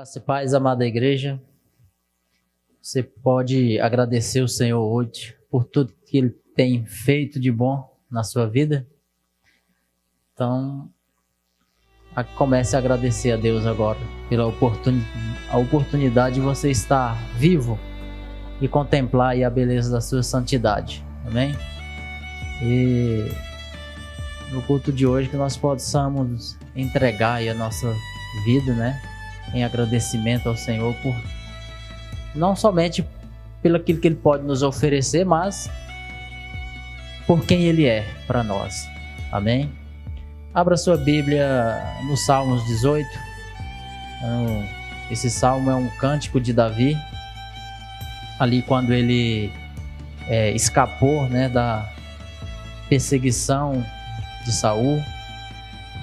Graça e paz, amada igreja. Você pode agradecer o Senhor hoje por tudo que Ele tem feito de bom na sua vida? Então, comece a agradecer a Deus agora pela oportunidade de você estar vivo e contemplar aí a beleza da sua santidade. Amém? E no culto de hoje que nós possamos entregar aí a nossa vida, né? Em agradecimento ao Senhor por não somente pelo aquilo que Ele pode nos oferecer, mas por quem Ele é para nós. Amém? Abra sua Bíblia no Salmos 18. Esse salmo é um cântico de Davi, ali quando ele escapou, né, da perseguição de Saul.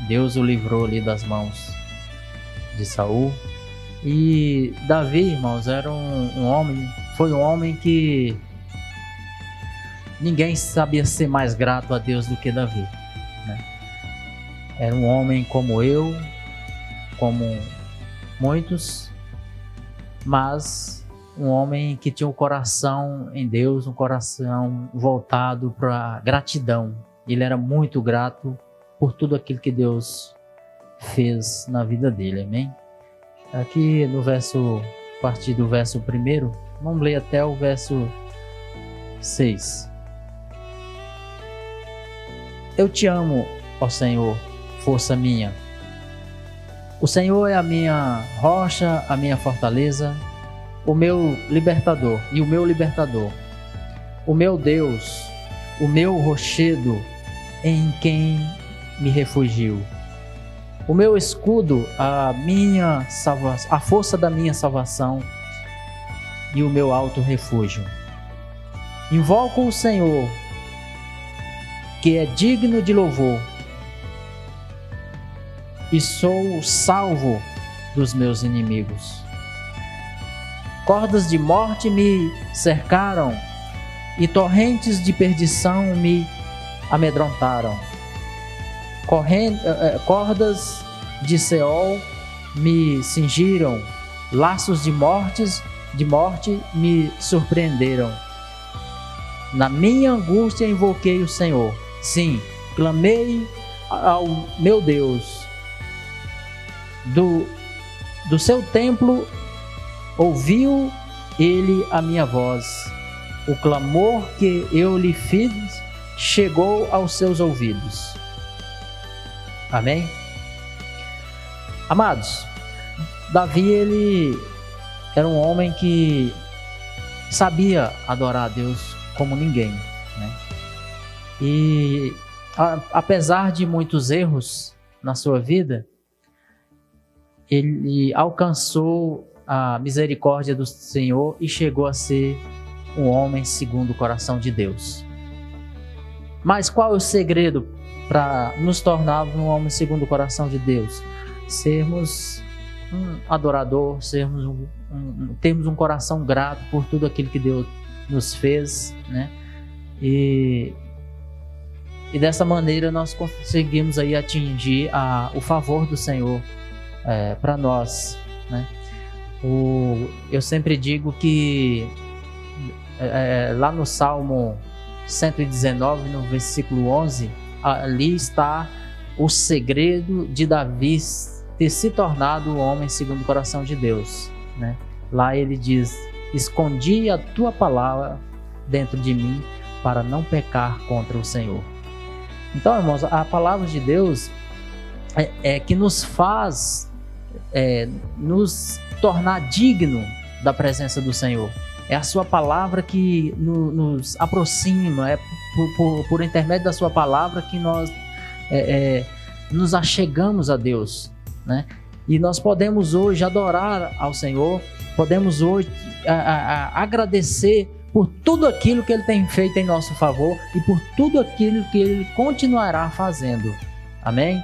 Deus o livrou ali das mãos de Saul. E Davi, irmãos, era foi um homem que ninguém sabia ser mais grato a Deus do que Davi, né? Era um homem como eu, como muitos, mas um homem que tinha um coração em Deus, um coração voltado para gratidão. Ele era muito grato por tudo aquilo que Deus fez na vida dele, amém? Aqui no verso, a partir do verso 1, vamos ler até o verso 6. Eu te amo, ó Senhor, força minha. O Senhor é a minha rocha, a minha fortaleza, o meu libertador e o meu libertador, o meu Deus, o meu rochedo em quem me refugio. O meu escudo, a minha salvação, a força da minha salvação e o meu alto refúgio. Invoco o Senhor, que é digno de louvor, e sou salvo dos meus inimigos. Cordas de morte me cercaram e torrentes de perdição me amedrontaram. Cordas de Seol me cingiram, laços de morte me surpreenderam. Na minha angústia invoquei o Senhor, sim, clamei ao meu Deus. Do seu templo ouviu ele a minha voz. O clamor que eu lhe fiz chegou aos seus ouvidos. Amém? Amados, Davi, ele era um homem que sabia adorar a Deus como ninguém, né? E apesar de muitos erros na sua vida, ele alcançou a misericórdia do Senhor e chegou a ser um homem segundo o coração de Deus. Mas qual é o segredo para nos tornarmos um homem segundo o coração de Deus? Sermos um adorador, termos um coração grato por tudo aquilo que Deus nos fez, né? E dessa maneira nós conseguimos aí atingir o favor do Senhor para nós, né? Eu sempre digo que lá no Salmo 119, no versículo 11, ali está o segredo de Davi ter se tornado o homem segundo o coração de Deus, né? Lá ele diz: escondi a tua palavra dentro de mim para não pecar contra o Senhor. Então, irmãos, a palavra de Deus é que nos faz nos tornar digno da presença do Senhor. É a sua palavra que nos aproxima, é por intermédio da sua palavra que nós nos achegamos a Deus, né? E nós podemos hoje adorar ao Senhor, podemos hoje agradecer por tudo aquilo que Ele tem feito em nosso favor e por tudo aquilo que Ele continuará fazendo. Amém?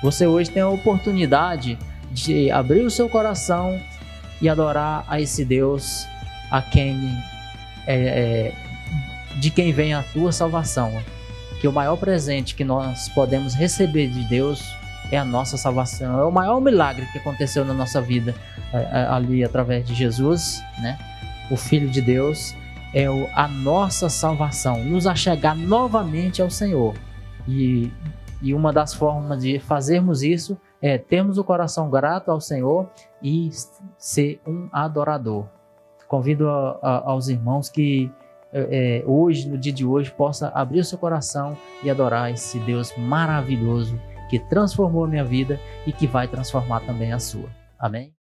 Você hoje tem a oportunidade de abrir o seu coração e adorar a esse Deus a quem de quem vem a tua salvação. Que o maior presente que nós podemos receber de Deus é a nossa salvação. É o maior milagre que aconteceu na nossa vida ali através de Jesus, né? O Filho de Deus é a nossa salvação, nos achegar novamente ao Senhor. E uma das formas de fazermos isso é termos o coração grato ao Senhor e ser um adorador. Convido aos irmãos que hoje, no dia de hoje, possa abrir o seu coração e adorar esse Deus maravilhoso que transformou a minha vida e que vai transformar também a sua. Amém?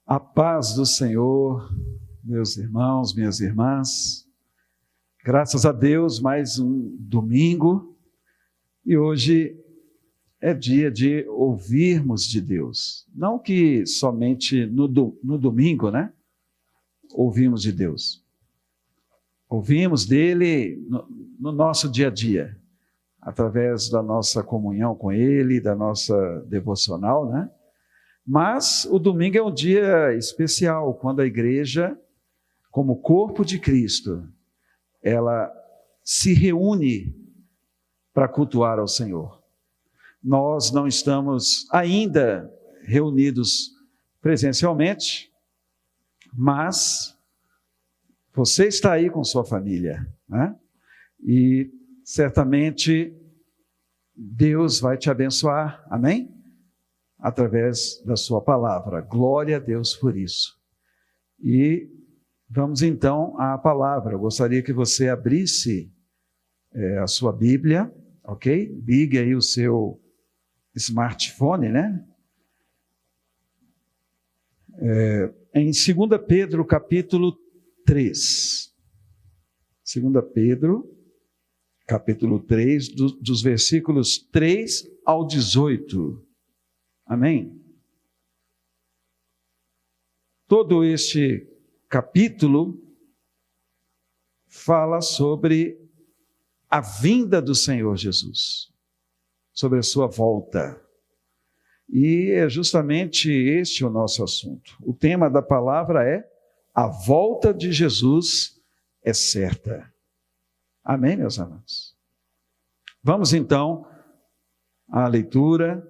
A paz do Senhor, meus irmãos, minhas irmãs. Graças a Deus, mais um domingo. E hoje é dia de ouvirmos de Deus. Não que somente no domingo, né? Ouvimos de Deus. Ouvimos dele no nosso dia a dia, através da nossa comunhão com ele, da nossa devocional, né? Mas o domingo é um dia especial, quando a igreja, como corpo de Cristo, ela se reúne para cultuar ao Senhor. Nós não estamos ainda reunidos presencialmente, mas você está aí com sua família, né? E certamente Deus vai te abençoar, amém? Através da sua palavra. Glória a Deus por isso. E vamos então à palavra. Eu gostaria que você abrisse a sua Bíblia, ok? Ligue aí o seu smartphone, né? Em 2 Pedro, capítulo 3. 2 Pedro, capítulo 3, dos versículos 3 ao 18. Amém? Todo este capítulo fala sobre a vinda do Senhor Jesus, sobre a sua volta. E é justamente este o nosso assunto. O tema da palavra é: a volta de Jesus é certa. Amém, meus amados? Vamos então à leitura,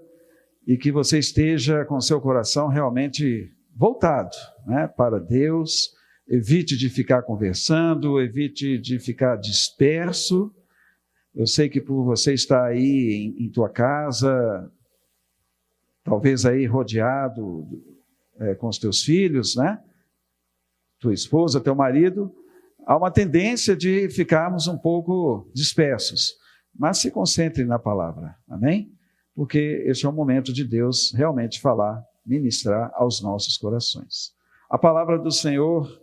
e que você esteja com seu coração realmente voltado, né, para Deus. Evite de ficar conversando, evite de ficar disperso. Eu sei que por você estar aí em tua casa, talvez aí rodeado com os teus filhos, né? Tua esposa, teu marido, há uma tendência de ficarmos um pouco dispersos. Mas se concentre na palavra, amém? Porque este é o momento de Deus realmente falar, ministrar aos nossos corações. A palavra do Senhor,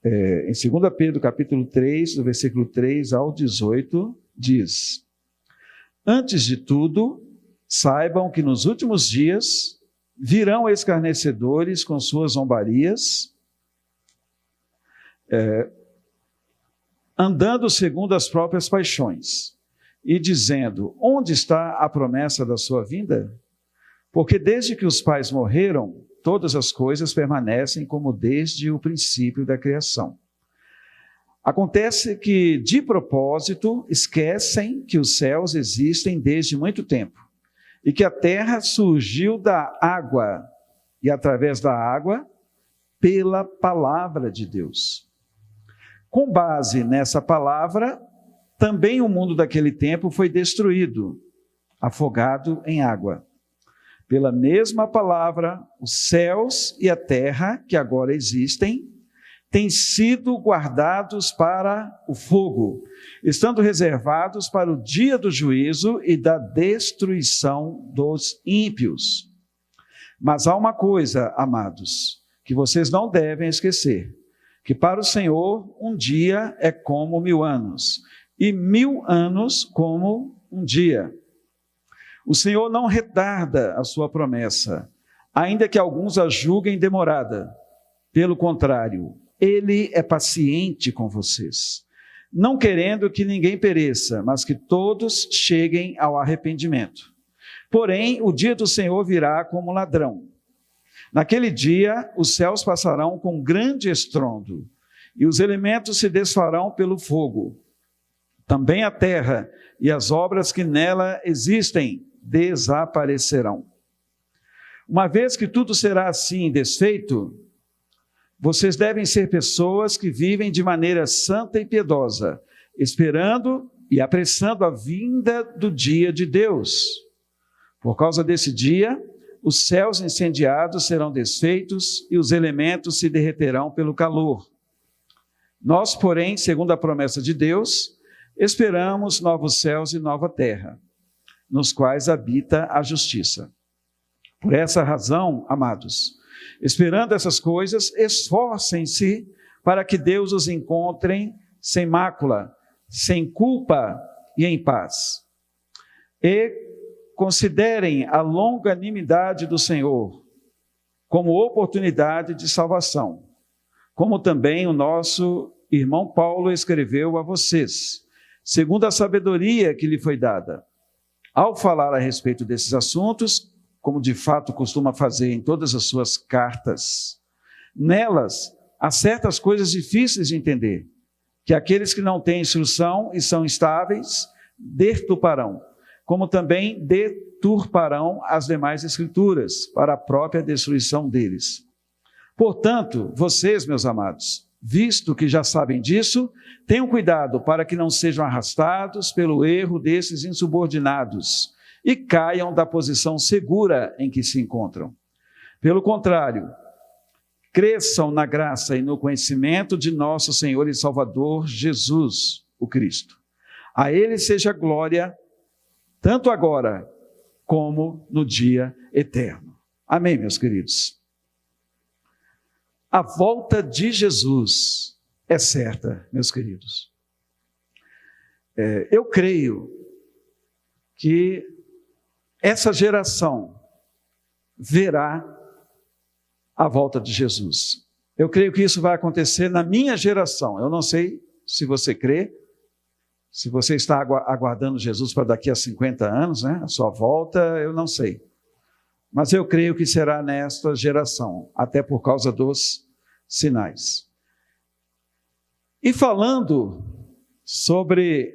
em 2 Pedro, capítulo 3, do versículo 3 ao 18, diz: antes de tudo, saibam que nos últimos dias virão escarnecedores com suas zombarias, andando segundo as próprias paixões, e dizendo: onde está a promessa da sua vinda? Porque desde que os pais morreram, todas as coisas permanecem como desde o princípio da criação. Acontece que, de propósito, esquecem que os céus existem desde muito tempo, e que a terra surgiu da água, e através da água, pela palavra de Deus. Com base nessa palavra, também o mundo daquele tempo foi destruído, afogado em água. Pela mesma palavra, os céus e a terra, que agora existem, têm sido guardados para o fogo, estando reservados para o dia do juízo e da destruição dos ímpios. Mas há uma coisa, amados, que vocês não devem esquecer: que para o Senhor um dia é como 1000 anos, e 1000 anos como um dia. O Senhor não retarda a sua promessa, ainda que alguns a julguem demorada. Pelo contrário, Ele é paciente com vocês, não querendo que ninguém pereça, mas que todos cheguem ao arrependimento. Porém, o dia do Senhor virá como ladrão. Naquele dia, os céus passarão com grande estrondo, e os elementos se desfarão pelo fogo. Também a terra e as obras que nela existem desaparecerão. Uma vez que tudo será assim desfeito, vocês devem ser pessoas que vivem de maneira santa e piedosa, esperando e apressando a vinda do dia de Deus. Por causa desse dia, os céus incendiados serão desfeitos e os elementos se derreterão pelo calor. Nós, porém, segundo a promessa de Deus, esperamos novos céus e nova terra, nos quais habita a justiça. Por essa razão, amados, esperando essas coisas, esforcem-se para que Deus os encontre sem mácula, sem culpa e em paz. E considerem a longanimidade do Senhor como oportunidade de salvação, como também o nosso irmão Paulo escreveu a vocês, segundo a sabedoria que lhe foi dada. Ao falar a respeito desses assuntos, como de fato costuma fazer em todas as suas cartas, nelas há certas coisas difíceis de entender, que aqueles que não têm instrução e são instáveis deturparão, como também deturparão as demais escrituras, para a própria destruição deles. Portanto, vocês, meus amados, visto que já sabem disso, tenham cuidado para que não sejam arrastados pelo erro desses insubordinados e caiam da posição segura em que se encontram. Pelo contrário, cresçam na graça e no conhecimento de nosso Senhor e Salvador Jesus, o Cristo. A Ele seja glória, tanto agora como no dia eterno. Amém, meus queridos? A volta de Jesus é certa, meus queridos. Eu creio que essa geração verá a volta de Jesus. Eu creio que isso vai acontecer na minha geração. Eu não sei se você crê, se você está aguardando Jesus para daqui a 50 anos, né? A sua volta, eu não sei. Mas eu creio que será nesta geração, até por causa dos sinais. E falando sobre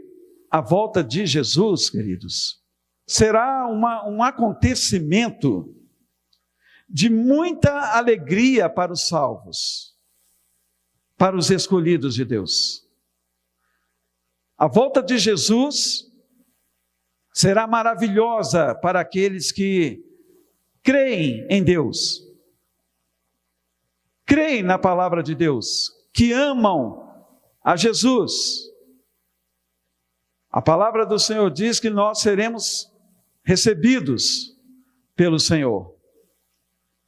a volta de Jesus, queridos, será um acontecimento de muita alegria para os salvos, para os escolhidos de Deus. A volta de Jesus será maravilhosa para aqueles que creem em Deus, creem na palavra de Deus, que amam a Jesus. A palavra do Senhor diz que nós seremos recebidos pelo Senhor.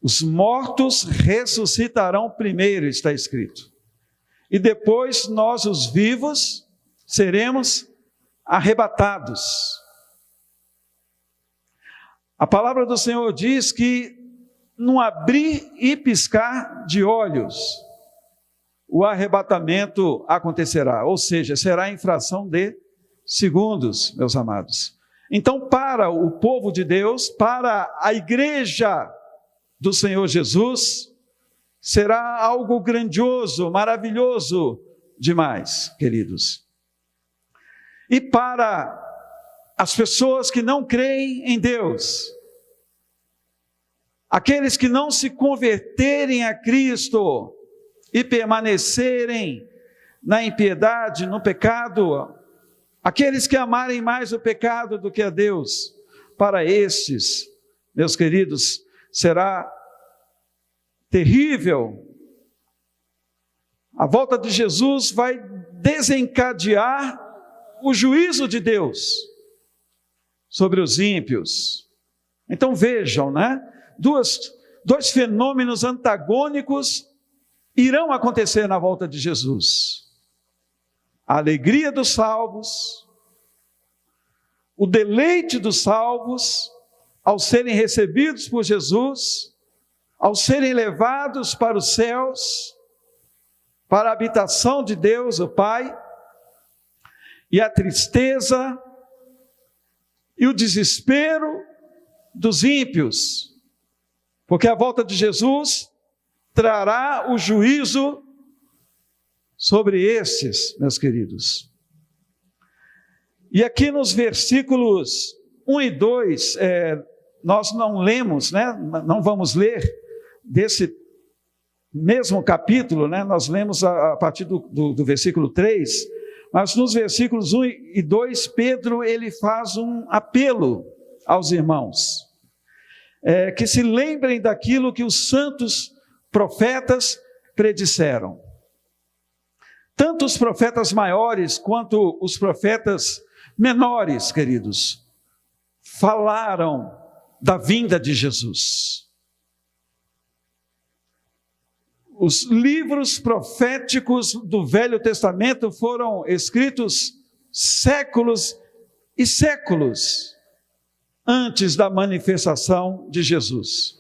Os mortos ressuscitarão primeiro, está escrito. E depois nós, os vivos, seremos arrebatados. A palavra do Senhor diz que num abrir e piscar de olhos, o arrebatamento acontecerá, ou seja, será em fração de segundos, meus amados. Então, para o povo de Deus, para a igreja do Senhor Jesus, será algo grandioso, maravilhoso demais, queridos. E para as pessoas que não creem em Deus, aqueles que não se converterem a Cristo e permanecerem na impiedade, no pecado, aqueles que amarem mais o pecado do que a Deus, para estes, meus queridos, será terrível. A volta de Jesus vai desencadear o juízo de Deus sobre os ímpios. Então vejam, né? Dois fenômenos antagônicos irão acontecer na volta de Jesus. A alegria dos salvos, o deleite dos salvos, ao serem recebidos por Jesus, ao serem levados para os céus, para a habitação de Deus, o Pai, e a tristeza e o desespero dos ímpios, porque a volta de Jesus trará o juízo sobre estes, meus queridos. E aqui nos versículos 1 e 2, nós não lemos, né? Não vamos ler desse mesmo capítulo, né? Nós lemos a partir do versículo 3, mas nos versículos 1 e 2, Pedro ele faz um apelo aos irmãos, que se lembrem daquilo que os santos profetas predisseram. Tanto os profetas maiores quanto os profetas menores, queridos, falaram da vinda de Jesus. Os livros proféticos do Velho Testamento foram escritos séculos e séculos antes da manifestação de Jesus.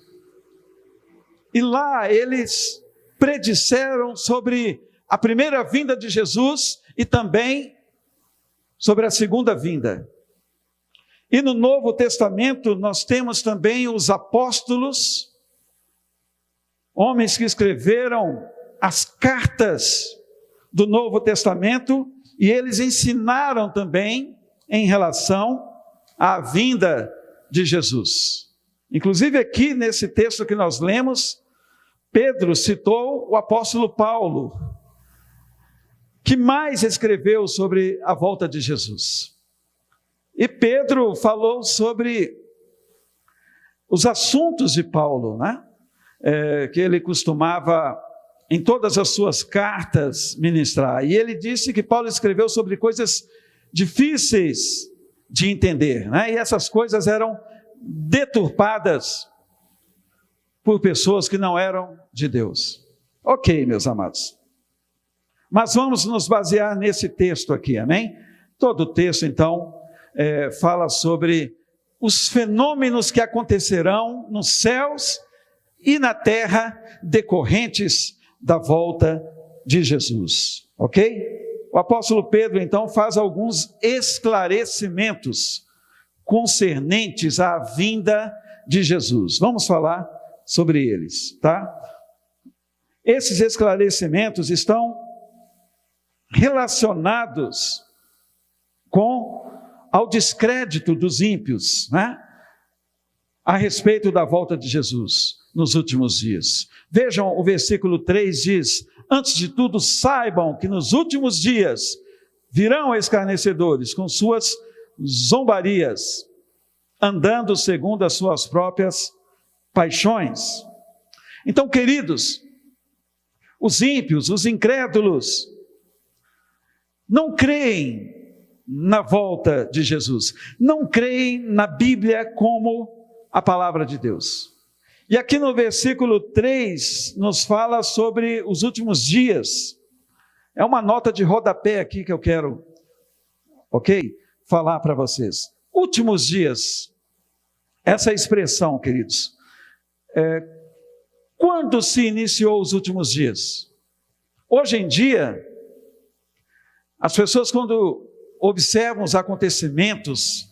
E lá eles predisseram sobre a primeira vinda de Jesus e também sobre a segunda vinda. E no Novo Testamento nós temos também os apóstolos, homens que escreveram as cartas do Novo Testamento, e eles ensinaram também em relação à vinda de Jesus. Inclusive aqui nesse texto que nós lemos, Pedro citou o apóstolo Paulo, que mais escreveu sobre a volta de Jesus. E Pedro falou sobre os assuntos de Paulo, né? Que ele costumava, em todas as suas cartas, ministrar. E ele disse que Paulo escreveu sobre coisas difíceis de entender, né? E essas coisas eram deturpadas por pessoas que não eram de Deus. Ok, meus amados. Mas vamos nos basear nesse texto aqui, amém? Todo o texto, então, fala sobre os fenômenos que acontecerão nos céus e na terra decorrentes da volta de Jesus, ok? O apóstolo Pedro, então, faz alguns esclarecimentos concernentes à vinda de Jesus. Vamos falar sobre eles, tá? Esses esclarecimentos estão relacionados ao descrédito dos ímpios, né? A respeito da volta de Jesus nos últimos dias. Vejam, o versículo 3 diz: antes de tudo saibam que nos últimos dias virão escarnecedores com suas zombarias, andando segundo as suas próprias paixões. Então, queridos, os ímpios, os incrédulos, não creem na volta de Jesus, não creem na Bíblia como a palavra de Deus. E aqui no versículo 3 nos fala sobre os últimos dias. É uma nota de rodapé aqui que eu quero, falar para vocês. Últimos dias, essa expressão, queridos, quando se iniciou os últimos dias? Hoje em dia, as pessoas, quando observam os acontecimentos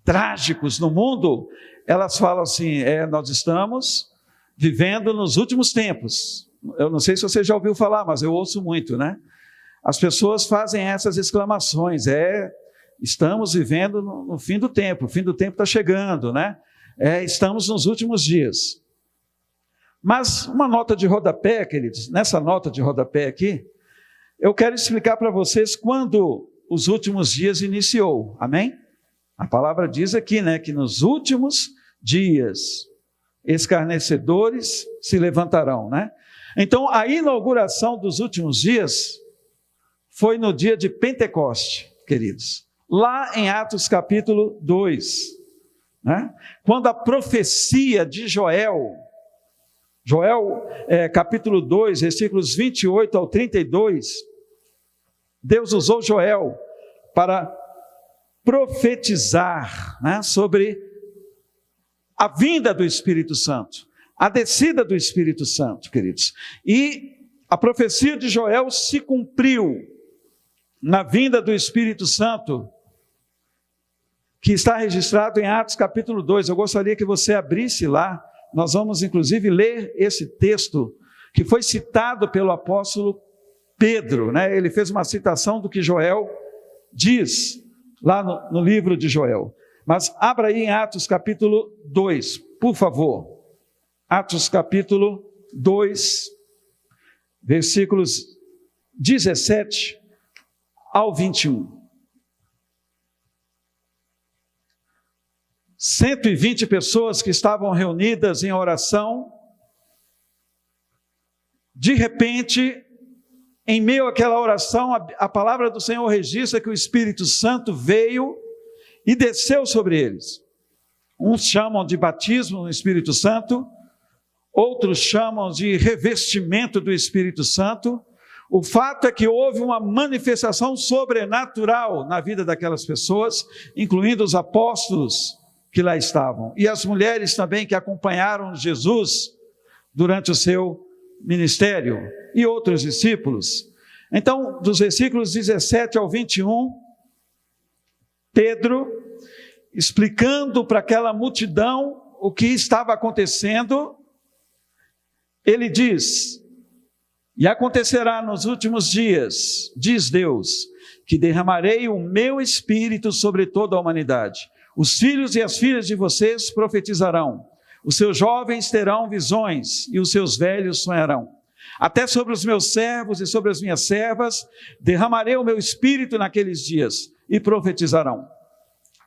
trágicos no mundo, elas falam assim: nós estamos vivendo nos últimos tempos. Eu não sei se você já ouviu falar, mas eu ouço muito, né? As pessoas fazem essas exclamações: estamos vivendo no fim do tempo, o fim do tempo está chegando, né? Estamos nos últimos dias. Mas uma nota de rodapé, queridos, nessa nota de rodapé aqui, eu quero explicar para vocês quando os últimos dias iniciou, amém? A palavra diz aqui, né, que nos últimos dias escarnecedores se levantarão, né? Então, a inauguração dos últimos dias foi no dia de Pentecoste, queridos, lá em Atos capítulo 2, né? Quando a profecia de Joel, capítulo 2, versículos 28 ao 32, Deus usou Joel para profetizar, né, sobre a vinda do Espírito Santo, a descida do Espírito Santo, queridos. E a profecia de Joel se cumpriu na vinda do Espírito Santo, que está registrado em Atos capítulo 2. Eu gostaria que você abrisse lá. Nós vamos inclusive ler esse texto que foi citado pelo apóstolo Pedro, né? Ele fez uma citação do que Joel diz lá no livro de Joel. Mas abra aí em Atos capítulo 2, por favor. Atos capítulo 2, versículos 17 ao 21. 120 pessoas que estavam reunidas em oração, de repente, em meio àquela oração, a palavra do Senhor registra que o Espírito Santo veio e desceu sobre eles. Uns chamam de batismo no Espírito Santo, outros chamam de revestimento do Espírito Santo. O fato é que houve uma manifestação sobrenatural na vida daquelas pessoas, incluindo os apóstolos que lá estavam, e as mulheres também que acompanharam Jesus durante o seu ministério, e outros discípulos. Então, dos versículos 17 ao 21, Pedro, explicando para aquela multidão o que estava acontecendo, ele diz: e acontecerá nos últimos dias, diz Deus, que derramarei o meu espírito sobre toda a humanidade. Os filhos e as filhas de vocês profetizarão, os seus jovens terão visões e os seus velhos sonharão. Até sobre os meus servos e sobre as minhas servas derramarei o meu espírito naqueles dias e profetizarão.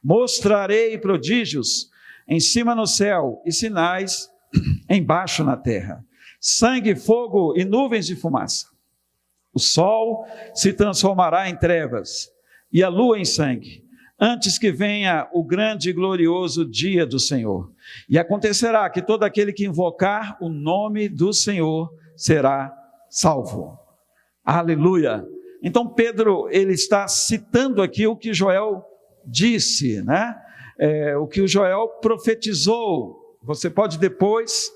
Mostrarei prodígios em cima no céu e sinais embaixo na terra, sangue, fogo e nuvens de fumaça. O sol se transformará em trevas e a lua em sangue, antes que venha o grande e glorioso dia do Senhor. E acontecerá que todo aquele que invocar o nome do Senhor será salvo. Aleluia! Então Pedro, ele está citando aqui o que Joel disse, né? O que o Joel profetizou. Você pode depois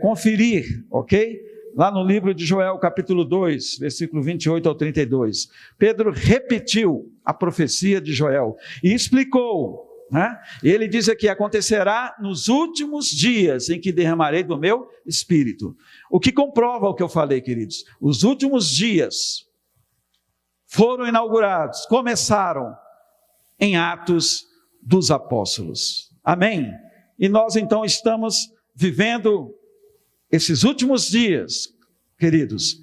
conferir, ok? Lá no livro de Joel, capítulo 2, versículo 28 ao 32. Pedro repetiu a profecia de Joel e explicou, né? Ele diz aqui: acontecerá nos últimos dias em que derramarei do meu espírito. O que comprova o que eu falei, queridos. Os últimos dias foram inaugurados, começaram em Atos dos Apóstolos. Amém? E nós então estamos vivendo esses últimos dias, queridos,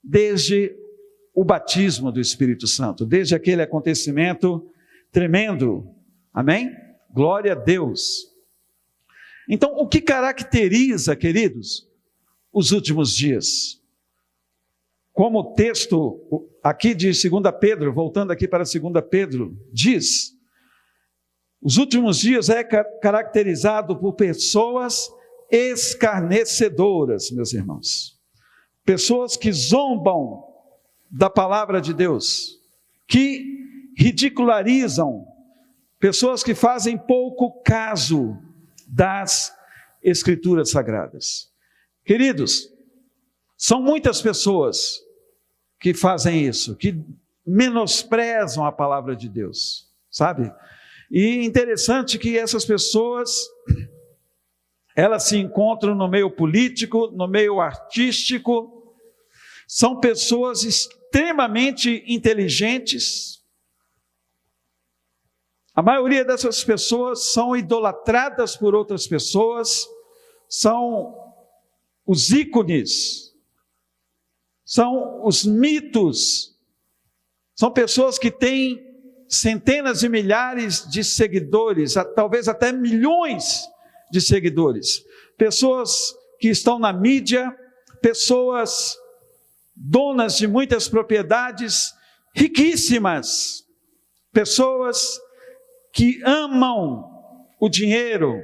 desde o batismo do Espírito Santo, desde aquele acontecimento tremendo. Amém? Glória a Deus. Então, o que caracteriza, queridos, os últimos dias? Como o texto aqui de 2 Pedro, voltando aqui para 2 Pedro, diz: os últimos dias é caracterizado por pessoas escarnecedoras, meus irmãos. Pessoas que zombam da palavra de Deus, que ridicularizam, pessoas que fazem pouco caso das Escrituras Sagradas. Queridos, são muitas pessoas que fazem isso, que menosprezam a palavra de Deus, sabe? E interessante que essas pessoas, elas se encontram no meio político, no meio artístico, são pessoas extremamente inteligentes. A maioria dessas pessoas são idolatradas por outras pessoas, são os ícones, são os mitos, são pessoas que têm centenas de milhares de seguidores, talvez até milhões de seguidores, pessoas que estão na mídia, pessoas donas de muitas propriedades riquíssimas, pessoas que amam o dinheiro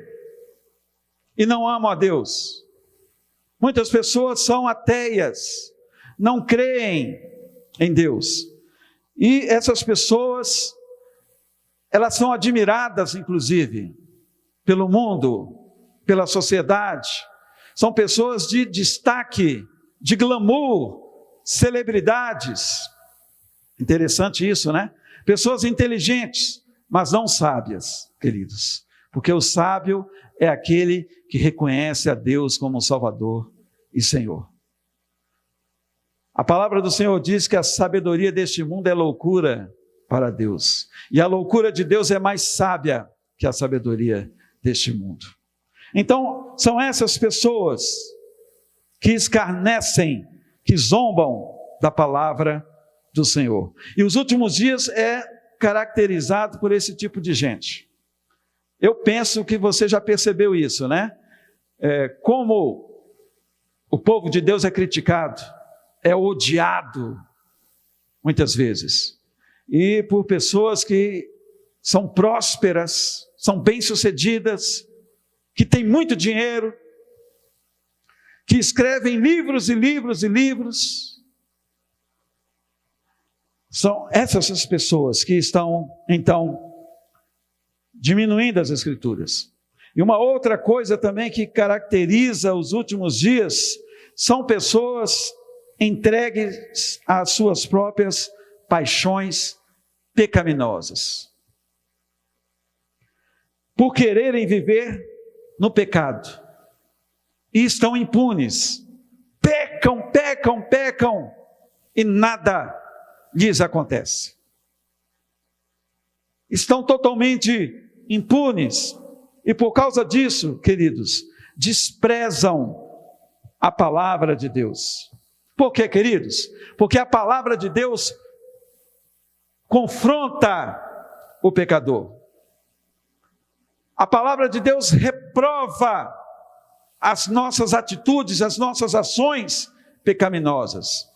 e não amam a Deus. Muitas pessoas são ateias, não creem em Deus. E essas pessoas, elas são admiradas, inclusive, pelo mundo, pela sociedade. São pessoas de destaque, de glamour, celebridades. Interessante isso, né? Pessoas inteligentes, mas não sábias, queridos. Porque o sábio é aquele que reconhece a Deus como Salvador e Senhor. A palavra do Senhor diz que a sabedoria deste mundo é loucura para Deus. E a loucura de Deus é mais sábia que a sabedoria deste mundo. Então, são essas pessoas que escarnecem, que zombam da palavra do Senhor. E os últimos dias é caracterizado por esse tipo de gente. Eu penso que você já percebeu isso, né? Como o povo de Deus é criticado, é odiado, muitas vezes. E por pessoas que são prósperas, são bem-sucedidas, que têm muito dinheiro, que escrevem livros e livros e livros. São essas as pessoas que estão, então, diminuindo as Escrituras. E uma outra coisa também que caracteriza os últimos dias são pessoas entregues às suas próprias paixões pecaminosas. Por quererem viver no pecado. E estão impunes. Pecam e nada lhes acontece. Estão totalmente impunes e por causa disso, queridos, desprezam a palavra de Deus. Por quê, queridos? Porque a palavra de Deus confronta o pecador. A palavra de Deus reprova as nossas atitudes, as nossas ações pecaminosas.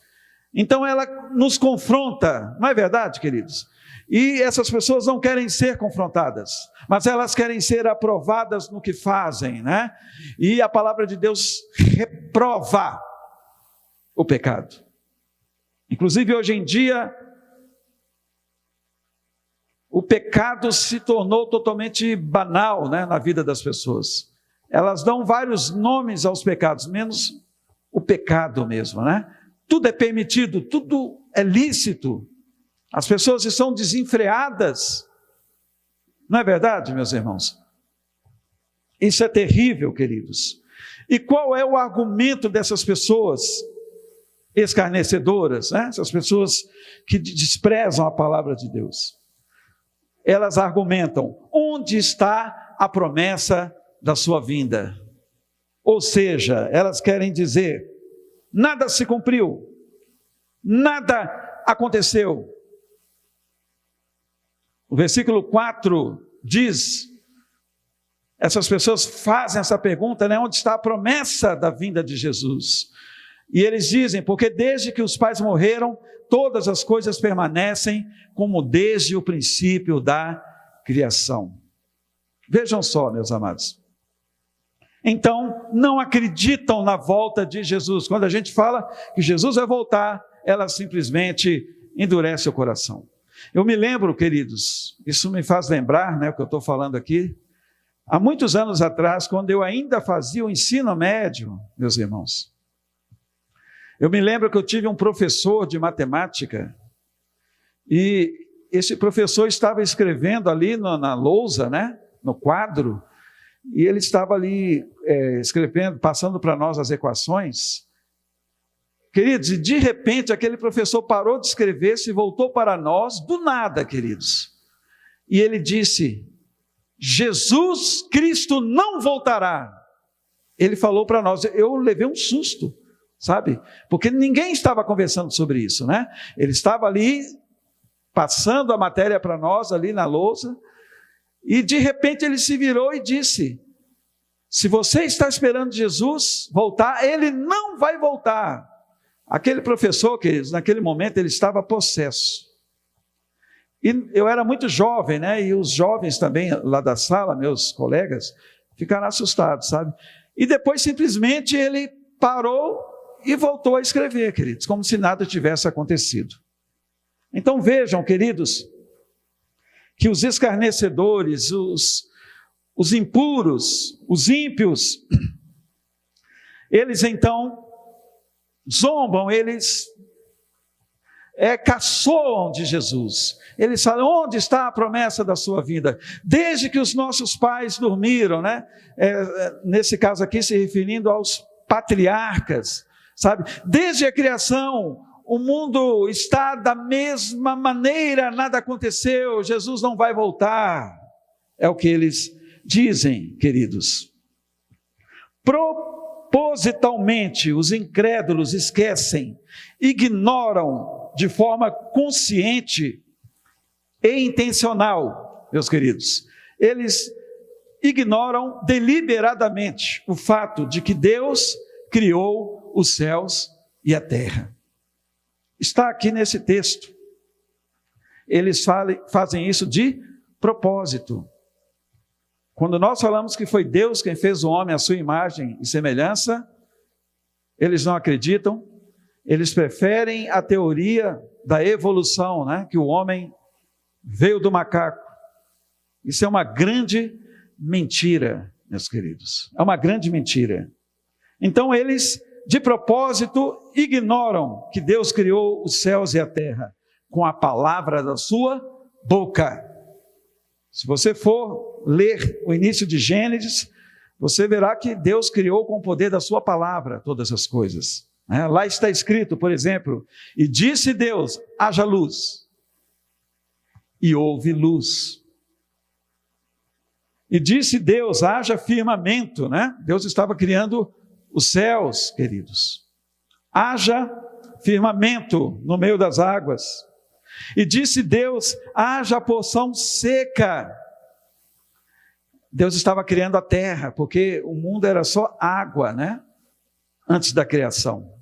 Então ela nos confronta, não é verdade, queridos? E essas pessoas não querem ser confrontadas, mas elas querem ser aprovadas no que fazem, né? E a palavra de Deus reprova o pecado. Inclusive hoje em dia, o pecado se tornou totalmente banal, né, na vida das pessoas. Elas dão vários nomes aos pecados, menos o pecado mesmo, né? Tudo é permitido, tudo é lícito. As pessoas estão desenfreadas. Não é verdade, meus irmãos? Isso é terrível, queridos. E qual é o argumento dessas pessoas escarnecedoras, né? Essas pessoas que desprezam a palavra de Deus? Elas argumentam: onde está a promessa da sua vinda? Ou seja, elas querem dizer: nada se cumpriu, nada aconteceu. O versículo 4 diz, essas pessoas fazem essa pergunta, né? Onde está a promessa da vinda de Jesus? E eles dizem: porque desde que os pais morreram, todas as coisas permanecem como desde o princípio da criação. Vejam só, meus amados. Então, não acreditam na volta de Jesus. Quando a gente fala que Jesus vai voltar, ela simplesmente endurece o coração. Eu me lembro, queridos, isso me faz lembrar, né, o que eu estou falando aqui, há muitos anos atrás, quando eu ainda fazia o ensino médio, meus irmãos, eu me lembro que eu tive um professor de matemática, e esse professor estava escrevendo ali na lousa, né, no quadro, e ele estava ali escrevendo, passando para nós as equações. Queridos, e de repente aquele professor parou de escrever, se voltou para nós, do nada, queridos. E ele disse: Jesus Cristo não voltará. Ele falou para nós, eu levei um susto, sabe? Porque ninguém estava conversando sobre isso, né? Ele estava ali, passando a matéria para nós, ali na lousa, e de repente ele se virou e disse: se você está esperando Jesus voltar, ele não vai voltar. Aquele professor, queridos, naquele momento ele estava possesso. E eu era muito jovem, né? E os jovens também lá da sala, meus colegas, ficaram assustados, sabe? E depois simplesmente ele parou e voltou a escrever, queridos, como se nada tivesse acontecido. Então vejam, queridos, que os escarnecedores, os impuros, os ímpios, eles então zombam, eles caçoam de Jesus. Eles falam: onde está a promessa da sua vinda? Desde que os nossos pais dormiram, né? Nesse caso aqui se referindo aos patriarcas, sabe? Desde a criação, o mundo está da mesma maneira, nada aconteceu, Jesus não vai voltar. é o que eles dizem, queridos. Propositalmente, os incrédulos esquecem, ignoram de forma consciente e intencional, meus queridos. Eles ignoram deliberadamente o fato de que Deus criou os céus e a terra. Está aqui nesse texto. Eles fazem isso de propósito. Quando nós falamos que foi Deus quem fez o homem à sua imagem e semelhança, eles não acreditam, eles preferem a teoria da evolução, né? Que o homem veio do macaco. Isso é uma grande mentira, meus queridos. É uma grande mentira. Então eles, de propósito, ignoram que Deus criou os céus e a terra com a palavra da sua boca. Se você for ler o início de Gênesis, você verá que Deus criou com o poder da sua palavra todas as coisas. Lá está escrito, por exemplo, e disse Deus, haja luz, e houve luz. E disse Deus, haja firmamento, né? Deus estava criando os céus, queridos. Haja firmamento no meio das águas. E disse Deus, haja porção seca. Deus estava criando a terra, porque o mundo era só água, né? Antes da criação.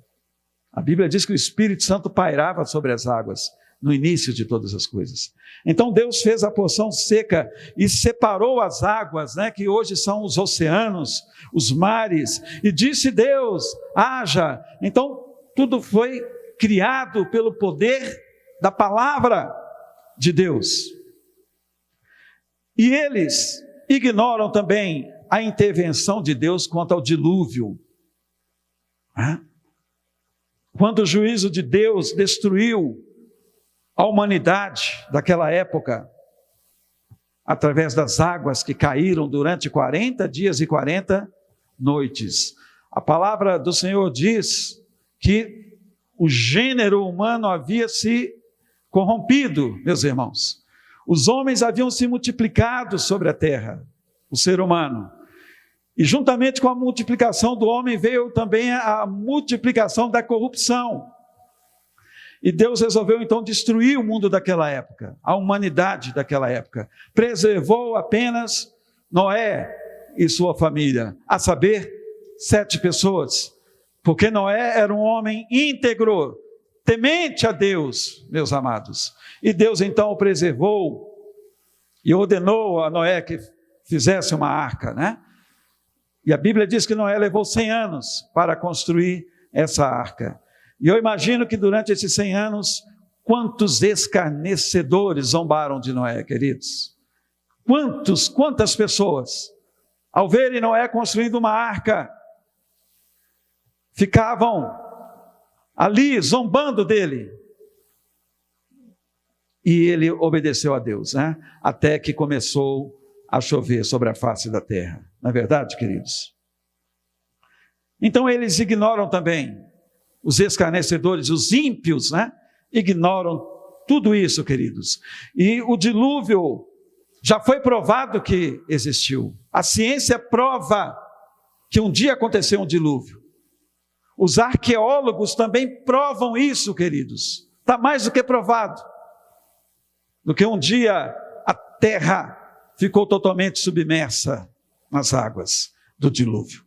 A Bíblia diz que o Espírito Santo pairava sobre as águas no início de todas as coisas. Então Deus fez a porção seca e separou as águas, né, que hoje são os oceanos, os mares, e disse Deus, haja. Então tudo foi criado pelo poder da palavra de Deus. E eles ignoram também a intervenção de Deus quanto ao dilúvio. Quando o juízo de Deus destruiu a humanidade daquela época, através das águas que caíram durante 40 dias e 40 noites. A palavra do Senhor diz que o gênero humano havia se corrompido, meus irmãos. Os homens haviam se multiplicado sobre a terra, o ser humano. E juntamente com a multiplicação do homem veio também a multiplicação da corrupção. E Deus resolveu então destruir o mundo daquela época, a humanidade daquela época. Preservou apenas Noé e sua família, a saber, 7 pessoas. Porque Noé era um homem íntegro, temente a Deus, meus amados. E Deus então o preservou e ordenou a Noé que fizesse uma arca, né? E a Bíblia diz que Noé levou 100 anos para construir essa arca. E eu imagino que durante esses 100 anos, quantos escarnecedores zombaram de Noé, queridos? Quantas pessoas, ao verem Noé construindo uma arca, ficavam ali zombando dele. E ele obedeceu a Deus, né? Até que começou a chover sobre a face da terra. Não é verdade, queridos? Então eles ignoram também, os escarnecedores, os ímpios, né? Ignoram tudo isso, queridos. E o dilúvio já foi provado que existiu. A ciência prova que um dia aconteceu um dilúvio. Os arqueólogos também provam isso, queridos. Está mais do que provado. Do que um dia a terra ficou totalmente submersa nas águas do dilúvio.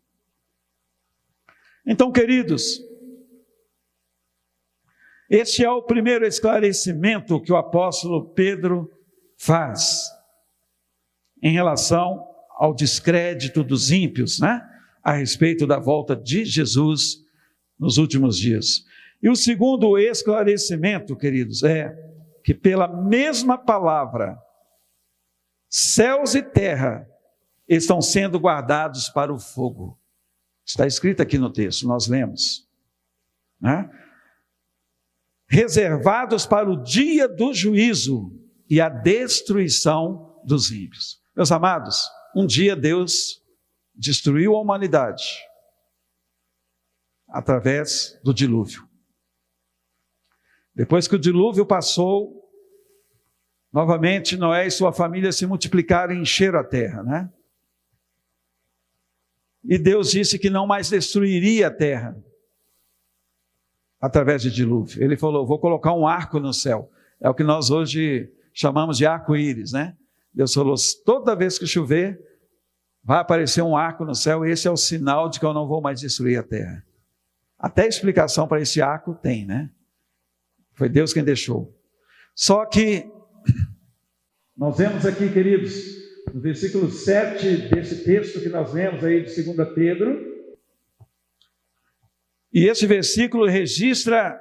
Então, queridos, este é o primeiro esclarecimento que o apóstolo Pedro faz em relação ao descrédito dos ímpios, né? A respeito da volta de Jesus nos últimos dias. E o segundo esclarecimento, queridos, é que pela mesma palavra, céus e terra estão sendo guardados para o fogo. Está escrito aqui no texto, nós lemos, né? Reservados para o dia do juízo e a destruição dos ímpios. Meus amados, um dia Deus destruiu a humanidade através do dilúvio. Depois que o dilúvio passou, Novamente, Noé e sua família se multiplicaram e encheram a terra, né? E Deus disse que não mais destruiria a terra através de dilúvio. Ele falou, vou colocar um arco no céu. É o que nós hoje chamamos de arco-íris, né? Deus falou, toda vez que chover, vai aparecer um arco no céu, e esse é o sinal de que eu não vou mais destruir a terra. Até explicação para esse arco tem, né? Foi Deus quem deixou. Só que, nós vemos aqui, queridos, no versículo 7 desse texto que nós lemos aí de 2 Pedro, e esse versículo registra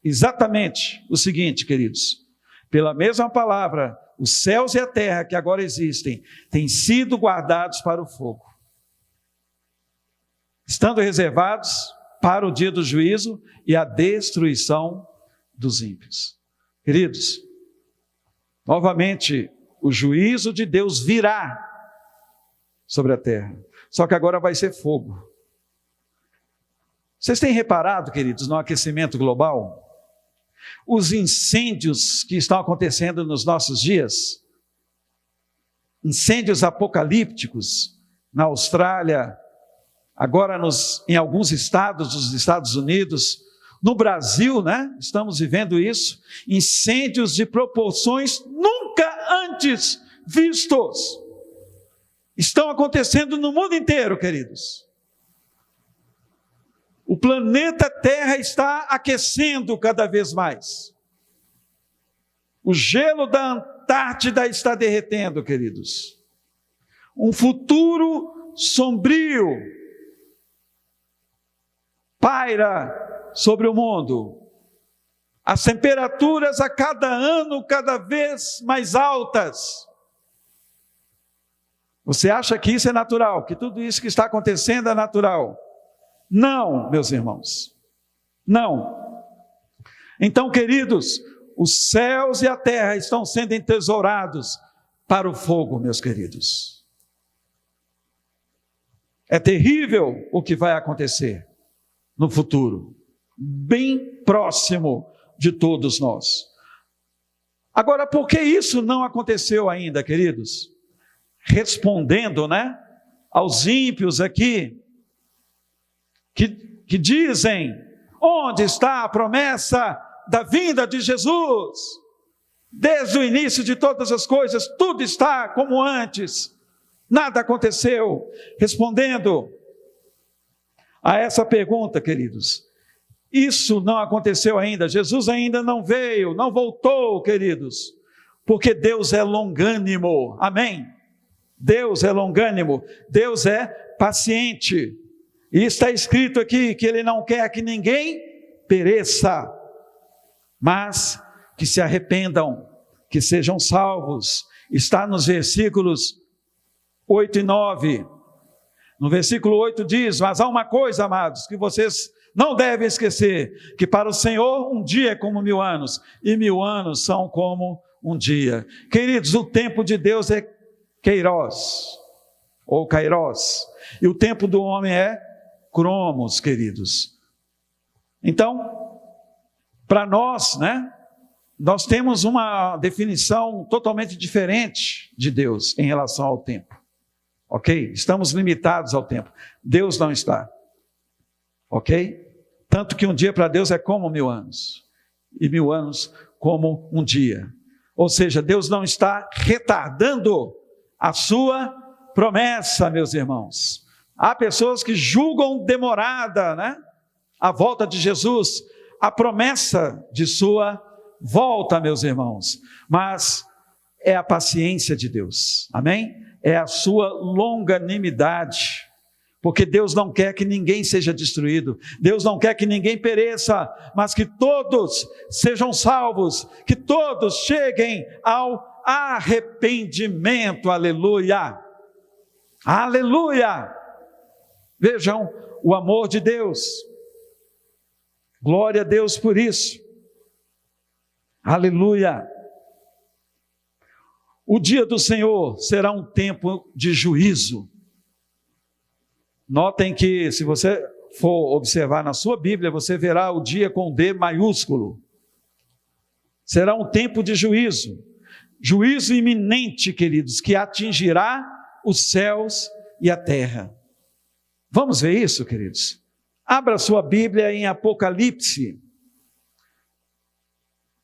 exatamente o seguinte, queridos: pela mesma palavra, os céus e a terra que agora existem, têm sido guardados para o fogo, estando reservados para o dia do juízo e a destruição dos ímpios. Queridos, novamente, o juízo de Deus virá sobre a terra, só que agora vai ser fogo. Vocês têm reparado, queridos, no aquecimento global? Os incêndios que estão acontecendo nos nossos dias, incêndios apocalípticos na Austrália, agora em alguns estados dos Estados Unidos, no Brasil, né? Estamos vivendo isso, incêndios de proporções nunca antes vistos, estão acontecendo no mundo inteiro, queridos. O planeta Terra está aquecendo cada vez mais. O gelo da Antártida está derretendo, queridos. Um futuro sombrio paira sobre o mundo. As temperaturas a cada ano cada vez mais altas. Você acha que isso é natural? Que tudo isso que está acontecendo é natural? Não, meus irmãos, não. Então, queridos, os céus e a terra estão sendo entesourados para o fogo, meus queridos. É terrível o que vai acontecer no futuro, bem próximo de todos nós. Agora, por que isso não aconteceu ainda, queridos? Respondendo, né, aos ímpios aqui, que dizem, onde está a promessa da vinda de Jesus? Desde o início de todas as coisas, tudo está como antes, nada aconteceu. Respondendo a essa pergunta, queridos, isso não aconteceu ainda, Jesus ainda não veio, não voltou, queridos, porque Deus é longânimo, amém? Deus é longânimo, Deus é paciente. E está escrito aqui que Ele não quer que ninguém pereça, mas que se arrependam, que sejam salvos. Está nos versículos 8 e 9. No versículo 8 diz, mas há uma coisa, amados, que vocês não devem esquecer, que para o Senhor um dia é como 1000 anos, e 1000 anos são como um dia. Queridos, o tempo de Deus é Kairos, ou Kairos, e o tempo do homem é Cromos, queridos. Então, para nós, né, nós temos uma definição totalmente diferente de Deus em relação ao tempo, ok? Estamos limitados ao tempo, Deus não está, ok? Tanto que um dia para Deus é como 1000 anos, e 1000 anos como um dia, ou seja, Deus não está retardando a sua promessa, meus irmãos. Há pessoas que julgam demorada, né, a volta de Jesus, a promessa de sua volta, meus irmãos, mas é a paciência de Deus, amém? É a sua longanimidade, porque Deus não quer que ninguém seja destruído, Deus não quer que ninguém pereça, mas que todos sejam salvos, que todos cheguem ao arrependimento, aleluia, aleluia. Vejam o amor de Deus, glória a Deus por isso, aleluia. O dia do Senhor será um tempo de juízo. Notem que, se você for observar na sua Bíblia, você verá o dia com D maiúsculo. Será um tempo de juízo. juízo iminente, queridos, que atingirá os céus e a terra. Vamos ver isso, queridos? Abra sua Bíblia em Apocalipse.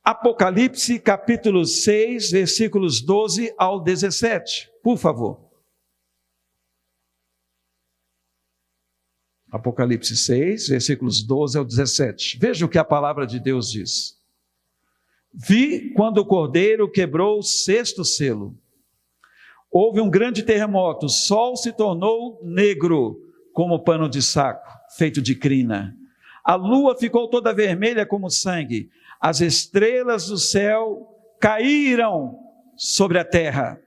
Apocalipse, capítulo 6, versículos 12 ao 17, por favor. Apocalipse 6, versículos 12 ao 17. Veja o que a palavra de Deus diz. Vi quando o Cordeiro quebrou o 6º selo. Houve um grande terremoto, o sol se tornou negro como pano de saco, feito de crina. A lua ficou toda vermelha como sangue. As estrelas do céu caíram sobre a terra,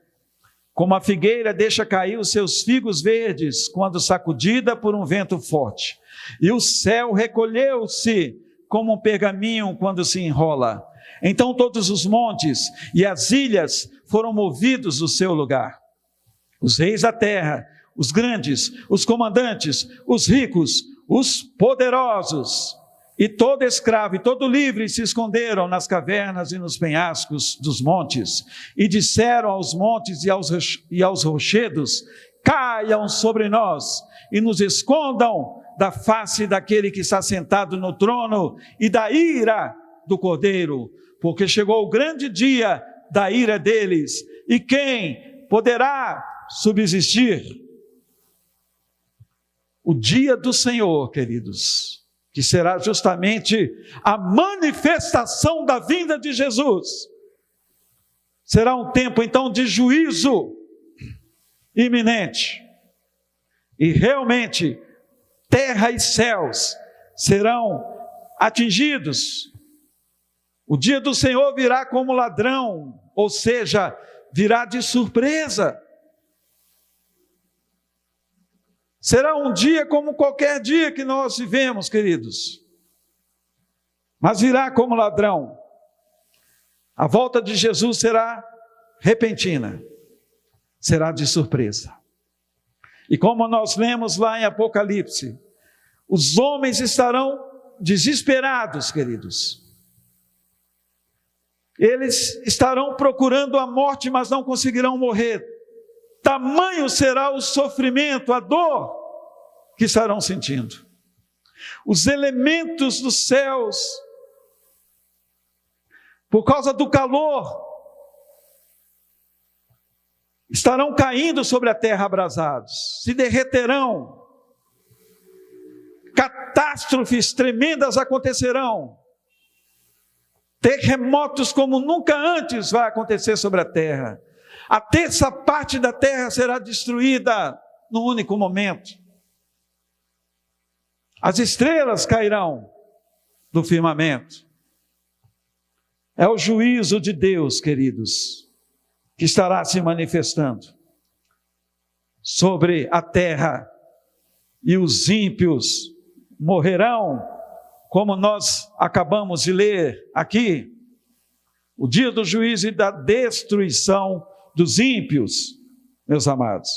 como a figueira deixa cair os seus figos verdes quando sacudida por um vento forte. E o céu recolheu-se como um pergaminho quando se enrola. Então todos os montes e as ilhas foram movidos do seu lugar. Os reis da terra, os grandes, os comandantes, os ricos, os poderosos, e todo escravo e todo livre se esconderam nas cavernas e nos penhascos dos montes, e disseram aos montes e aos rochedos: caiam sobre nós e nos escondam da face daquele que está sentado no trono e da ira do Cordeiro, porque chegou o grande dia da ira deles, e quem poderá subsistir? O dia do Senhor, queridos, que será justamente a manifestação da vinda de Jesus, será um tempo então de juízo iminente, e realmente terra e céus serão atingidos. O dia do Senhor virá como ladrão, ou seja, virá de surpresa. Será um dia como qualquer dia que nós vivemos, queridos, mas virá como ladrão. A volta de Jesus será repentina, será de surpresa. E como nós lemos lá em Apocalipse, os homens estarão desesperados, queridos. Eles estarão procurando a morte, mas não conseguirão morrer. Tamanho será o sofrimento, a dor que estarão sentindo. Os elementos dos céus, por causa do calor, estarão caindo sobre a terra abrasados, se derreterão. Catástrofes tremendas acontecerão. Terremotos como nunca antes vai acontecer sobre a terra. A terça parte da terra será destruída num único momento. As estrelas cairão do firmamento. É o juízo de Deus, queridos, que estará se manifestando sobre a terra, e os ímpios morrerão, como nós acabamos de ler aqui. O dia do juízo e da destruição dos ímpios, meus amados.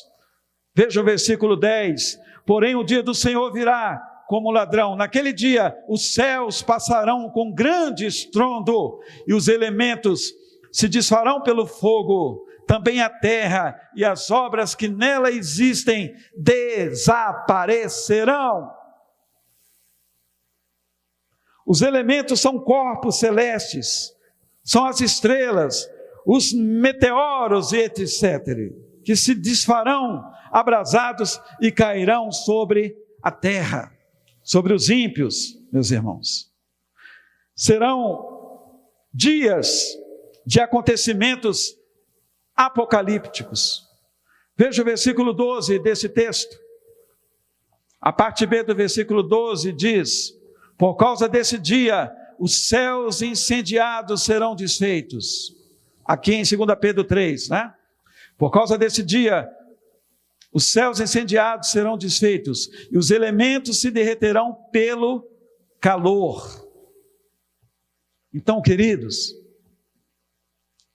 Veja o versículo 10. Porém o dia do Senhor virá como ladrão. Naquele dia os céus passarão com grande estrondo, e os elementos se desfarão pelo fogo. Também a terra e as obras que nela existem desaparecerão. Os elementos são corpos celestes, são as estrelas, os meteoros e etc., que se desfarão abrasados e cairão sobre a terra, sobre os ímpios, meus irmãos. Serão dias de acontecimentos apocalípticos. Veja o versículo 12 desse texto. A parte B do versículo 12 diz: por causa desse dia, os céus incendiados serão desfeitos. Aqui em 2 Pedro 3, né? Por causa desse dia, os céus incendiados serão desfeitos, e os elementos se derreterão pelo calor. Então, queridos,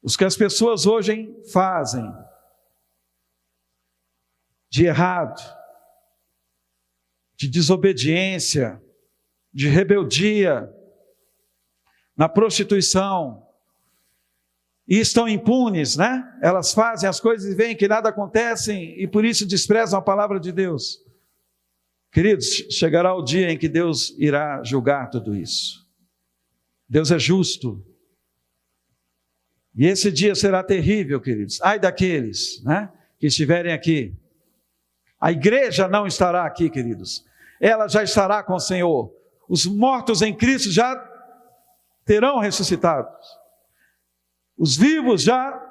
os que as pessoas hoje fazem de errado, de desobediência, de rebeldia, na prostituição, e estão impunes, né? Elas fazem as coisas e veem que nada acontece e por isso desprezam a palavra de Deus. Queridos, chegará o dia em que Deus irá julgar tudo isso. Deus é justo. E esse dia será terrível, queridos. Ai daqueles, né, que estiverem aqui. A igreja não estará aqui, queridos. Ela já estará com o Senhor. Os mortos em Cristo já terão ressuscitado. Os vivos já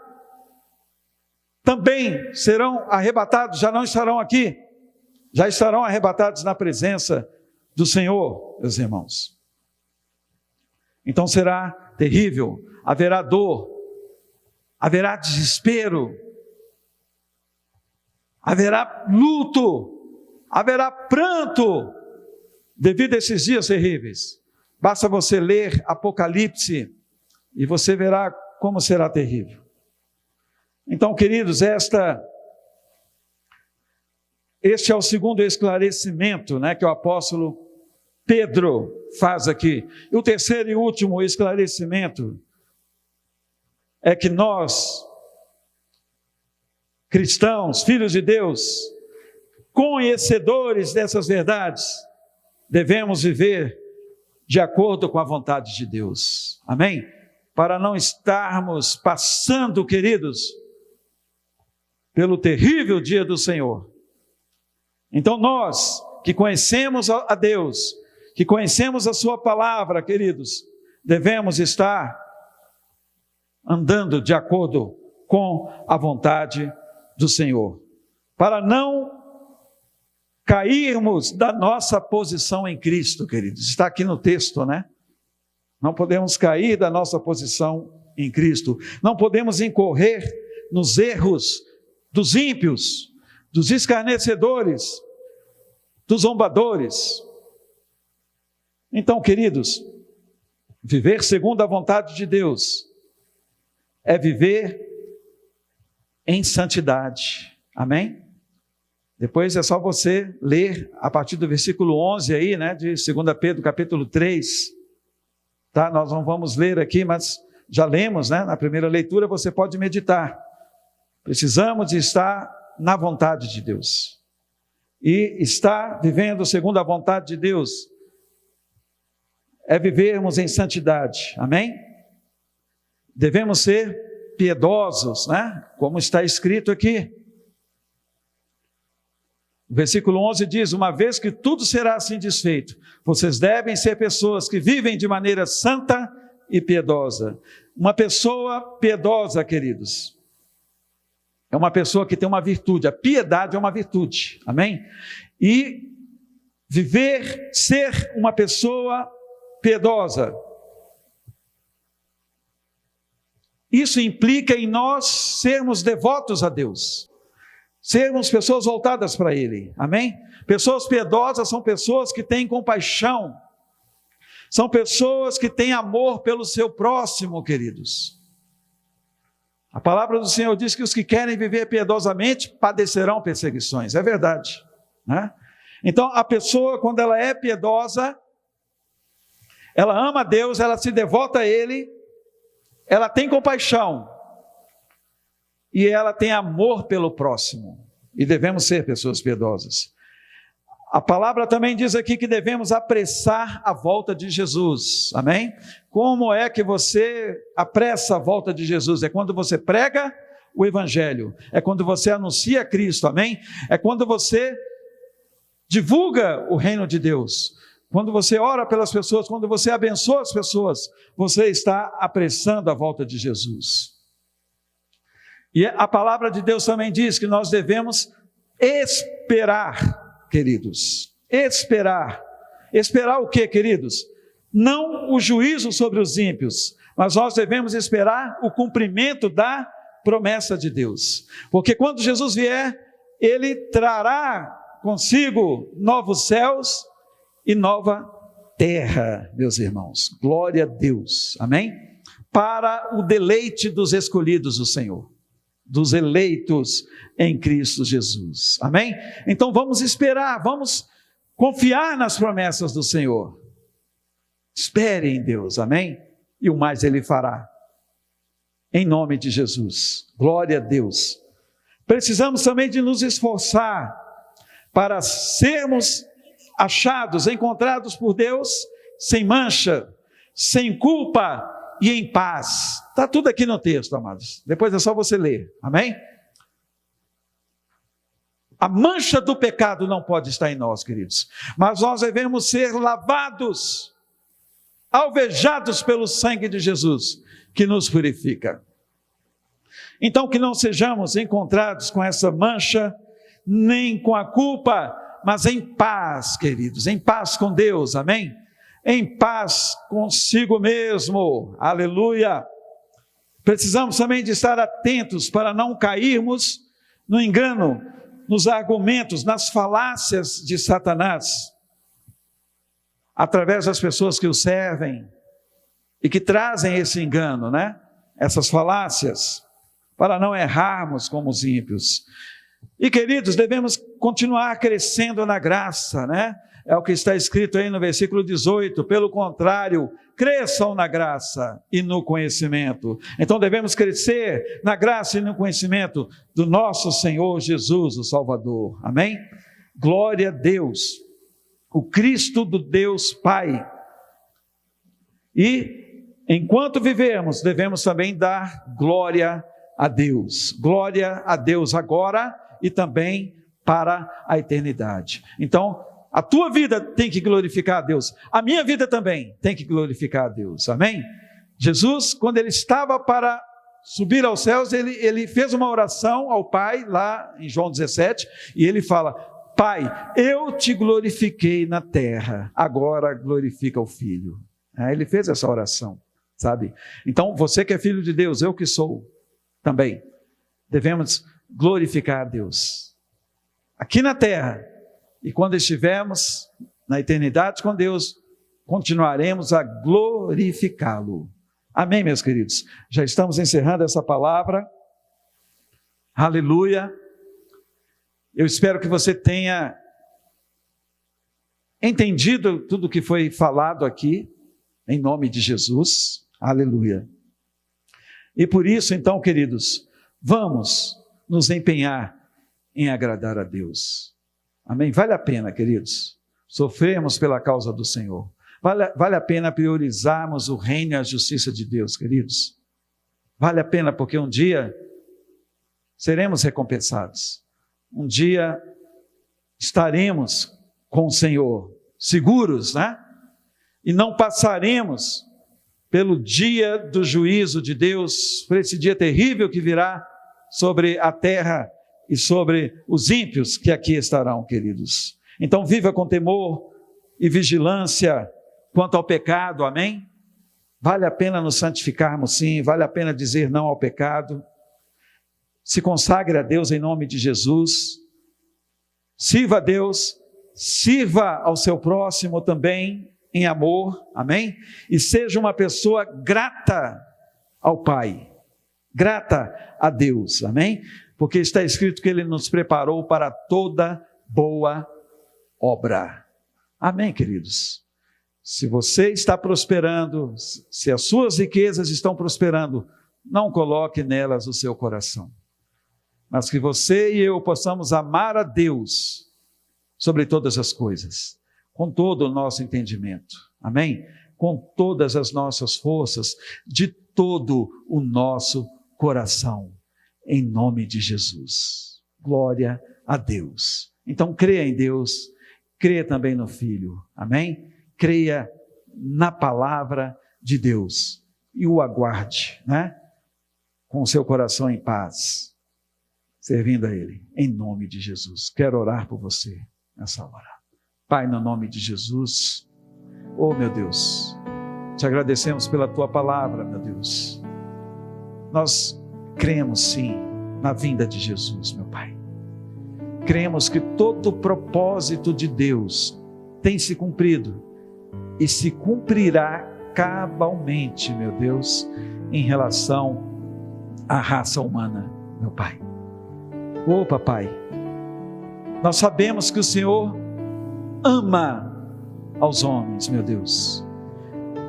também serão arrebatados, já não estarão aqui. Já estarão arrebatados na presença do Senhor, meus irmãos. Então será terrível, haverá dor, haverá desespero, haverá luto, haverá pranto, devido a esses dias terríveis. Basta você ler Apocalipse e você verá como será terrível. Então, queridos, este é o segundo esclarecimento, né, que o apóstolo Pedro faz aqui. E o terceiro e último esclarecimento é que nós, cristãos, filhos de Deus, conhecedores dessas verdades, devemos viver de acordo com a vontade de Deus. Amém? Para não estarmos passando, queridos, pelo terrível dia do Senhor. Então nós, que conhecemos a Deus, que conhecemos a sua palavra, queridos, devemos estar andando de acordo com a vontade do Senhor, para não cairmos da nossa posição em Cristo, queridos. Está aqui no texto, né? Não podemos cair da nossa posição em Cristo. Não podemos incorrer nos erros dos ímpios, dos escarnecedores, dos zombadores. Então, queridos, viver segundo a vontade de Deus é viver em santidade. Amém? Depois é só você ler a partir do versículo 11 aí, né, de 2 Pedro, capítulo 3. Tá? Nós não vamos ler aqui, mas já lemos, né? Na primeira leitura você pode meditar. Precisamos de estar na vontade de Deus. E estar vivendo segundo a vontade de Deus é vivermos em santidade. Amém? Devemos ser piedosos, né? Como está escrito aqui. O versículo 11 diz: uma vez que tudo será assim desfeito, vocês devem ser pessoas que vivem de maneira santa e piedosa. Uma pessoa piedosa, queridos, é uma pessoa que tem uma virtude. A piedade é uma virtude, amém? E viver, ser uma pessoa piedosa, isso implica em nós sermos devotos a Deus, sermos pessoas voltadas para Ele, amém? Pessoas piedosas são pessoas que têm compaixão, são pessoas que têm amor pelo seu próximo, queridos. A palavra do Senhor diz que os que querem viver piedosamente padecerão perseguições, é verdade, né? Então a pessoa, quando ela é piedosa, ela ama a Deus, ela se devota a Ele, ela tem compaixão, e ela tem amor pelo próximo, e devemos ser pessoas piedosas. A palavra também diz aqui que devemos apressar a volta de Jesus, amém? Como é que você apressa a volta de Jesus? É quando você prega o Evangelho, é quando você anuncia Cristo, amém? É quando você divulga o reino de Deus, quando você ora pelas pessoas, quando você abençoa as pessoas, você está apressando a volta de Jesus. E a palavra de Deus também diz que nós devemos esperar, queridos. Esperar. Esperar o quê, queridos? Não o juízo sobre os ímpios, mas nós devemos esperar o cumprimento da promessa de Deus. Porque quando Jesus vier, Ele trará consigo novos céus e nova terra, meus irmãos. Glória a Deus. Amém? Para o deleite dos escolhidos do Senhor, dos eleitos em Cristo Jesus. Amém? Então vamos esperar, vamos confiar nas promessas do Senhor. Espere em Deus, amém? E o mais Ele fará. em nome de Jesus. Glória a Deus. Precisamos também de nos esforçar para sermos achados, encontrados por Deus, sem mancha, sem culpa e em paz. Está tudo aqui no texto, amados. Depois é só você ler. Amém? A mancha do pecado não pode estar em nós, queridos. Mas nós devemos ser lavados, alvejados pelo sangue de Jesus, que nos purifica. Então, que não sejamos encontrados com essa mancha, nem com a culpa, mas em paz, queridos, em paz com Deus, amém? Em paz consigo mesmo, aleluia. Precisamos também de estar atentos para não cairmos no engano, nos argumentos, nas falácias de Satanás, através das pessoas que o servem e que trazem esse engano, né? Essas falácias, para não errarmos como os ímpios. E queridos, devemos continuar crescendo na graça, né? É o que está escrito aí no versículo 18, pelo contrário, cresçam na graça e no conhecimento. Então devemos crescer na graça e no conhecimento do nosso Senhor Jesus, o Salvador. Amém? Glória a Deus, o Cristo do Deus Pai. E enquanto vivemos, devemos também dar glória a Deus. Glória a Deus agora e também para a eternidade. Então, a tua vida tem que glorificar a Deus. A minha vida também tem que glorificar a Deus. Amém? Jesus, quando ele estava para subir aos céus, ele fez uma oração ao Pai, lá em João 17, e ele fala: Pai, eu te glorifiquei na terra, agora glorifica o Filho. Ele fez essa oração, sabe? Então, você que é filho de Deus, eu que sou também, devemos glorificar a Deus aqui na terra. E quando estivermos na eternidade com Deus, continuaremos a glorificá-lo. Amém, meus queridos? Já estamos encerrando essa palavra. Aleluia. Eu espero que você tenha entendido tudo o que foi falado aqui, em nome de Jesus. Aleluia. E por isso, então, queridos, vamos nos empenhar em agradar a Deus. Amém? Vale a pena, queridos, sofrermos pela causa do Senhor. Vale a pena priorizarmos o reino e a justiça de Deus, queridos. Vale a pena porque um dia seremos recompensados. Um dia estaremos com o Senhor, seguros, né? E não passaremos pelo dia do juízo de Deus, por esse dia terrível que virá sobre a terra e sobre os ímpios que aqui estarão, queridos. Então viva com temor e vigilância quanto ao pecado, amém? Vale a pena nos santificarmos, sim, vale a pena dizer não ao pecado. Se consagre a Deus em nome de Jesus, sirva a Deus, sirva ao seu próximo também em amor, amém? E seja uma pessoa grata ao Pai, grata a Deus, amém? Porque está escrito que Ele nos preparou para toda boa obra. Amém, queridos? Se você está prosperando, se as suas riquezas estão prosperando, não coloque nelas o seu coração. Mas que você e eu possamos amar a Deus sobre todas as coisas, com todo o nosso entendimento. Amém? Com todas as nossas forças, de todo o nosso coração. Em nome de Jesus. Glória a Deus. Então creia em Deus, creia também no Filho. Amém? Creia na palavra de Deus e o aguarde, né? Com o seu coração em paz, servindo a Ele, em nome de Jesus. Quero orar por você nessa hora. Pai, no nome de Jesus, oh meu Deus, te agradecemos pela Tua palavra, meu Deus. Nós cremos sim na vinda de Jesus, meu Pai. Cremos que todo o propósito de Deus tem se cumprido e se cumprirá cabalmente, meu Deus, em relação à raça humana, meu Pai. Ô Papai, nós sabemos que o Senhor ama aos homens, meu Deus.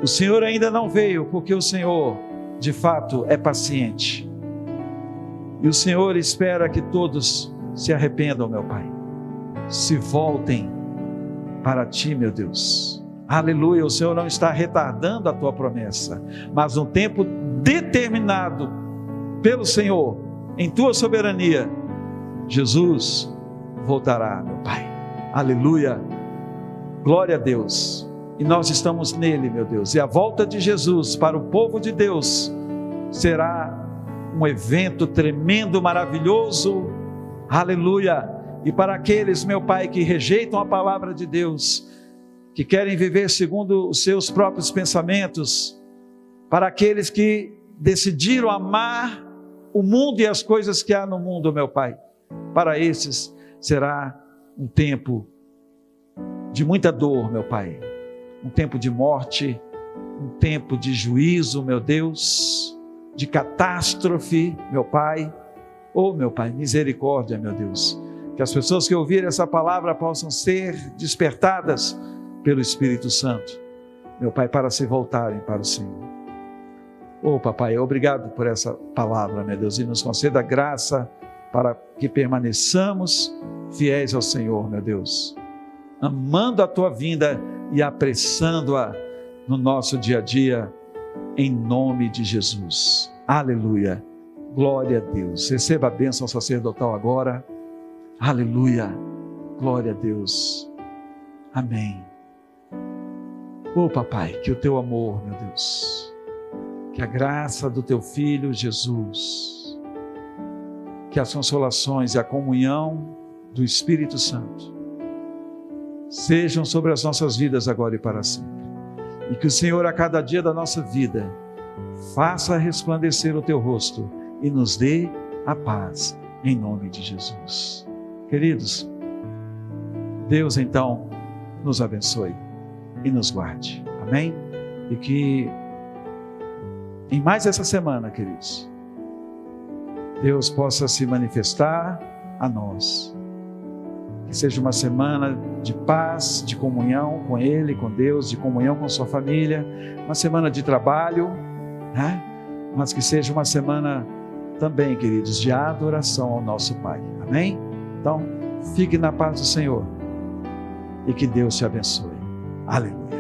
O Senhor ainda não veio porque o Senhor de fato, é paciente. E o Senhor espera que todos se arrependam, meu Pai. Se voltem para Ti, meu Deus. Aleluia, o Senhor não está retardando a Tua promessa, mas no tempo determinado pelo Senhor, em Tua soberania, Jesus voltará, meu Pai. Aleluia, glória a Deus. E nós estamos nele, meu Deus. E a volta de Jesus para o povo de Deus será um evento tremendo, maravilhoso. Aleluia. E para aqueles, meu Pai, que rejeitam a palavra de Deus, que querem viver segundo os seus próprios pensamentos, para aqueles que decidiram amar o mundo e as coisas que há no mundo, meu Pai, para esses será um tempo de muita dor, meu Pai, um tempo de morte, um tempo de juízo, meu Deus, de catástrofe, meu Pai. Oh, meu Pai, misericórdia, meu Deus, que as pessoas que ouvirem essa palavra possam ser despertadas pelo Espírito Santo, meu Pai, para se voltarem para o Senhor. Oh, Papai, obrigado por essa palavra, meu Deus, e nos conceda graça para que permaneçamos fiéis ao Senhor, meu Deus, amando a Tua vinda e apressando-a no nosso dia a dia, em nome de Jesus. Aleluia, glória a Deus. Receba a bênção sacerdotal agora. Aleluia, glória a Deus. Amém. Oh, Papai, que o Teu amor, meu Deus, que a graça do Teu Filho Jesus, que as consolações e a comunhão do Espírito Santo sejam sobre as nossas vidas agora e para sempre. E que o Senhor, a cada dia da nossa vida, faça resplandecer o Teu rosto e nos dê a paz, em nome de Jesus. Queridos, Deus então nos abençoe e nos guarde. Amém? E que em mais essa semana, queridos, Deus possa se manifestar a nós. Que seja uma semana de paz, de comunhão com Ele, com Deus, de comunhão com sua família, uma semana de trabalho, né? Mas que seja uma semana também, queridos, de adoração ao nosso Pai. Amém? Então, fique na paz do Senhor e que Deus te abençoe. Aleluia.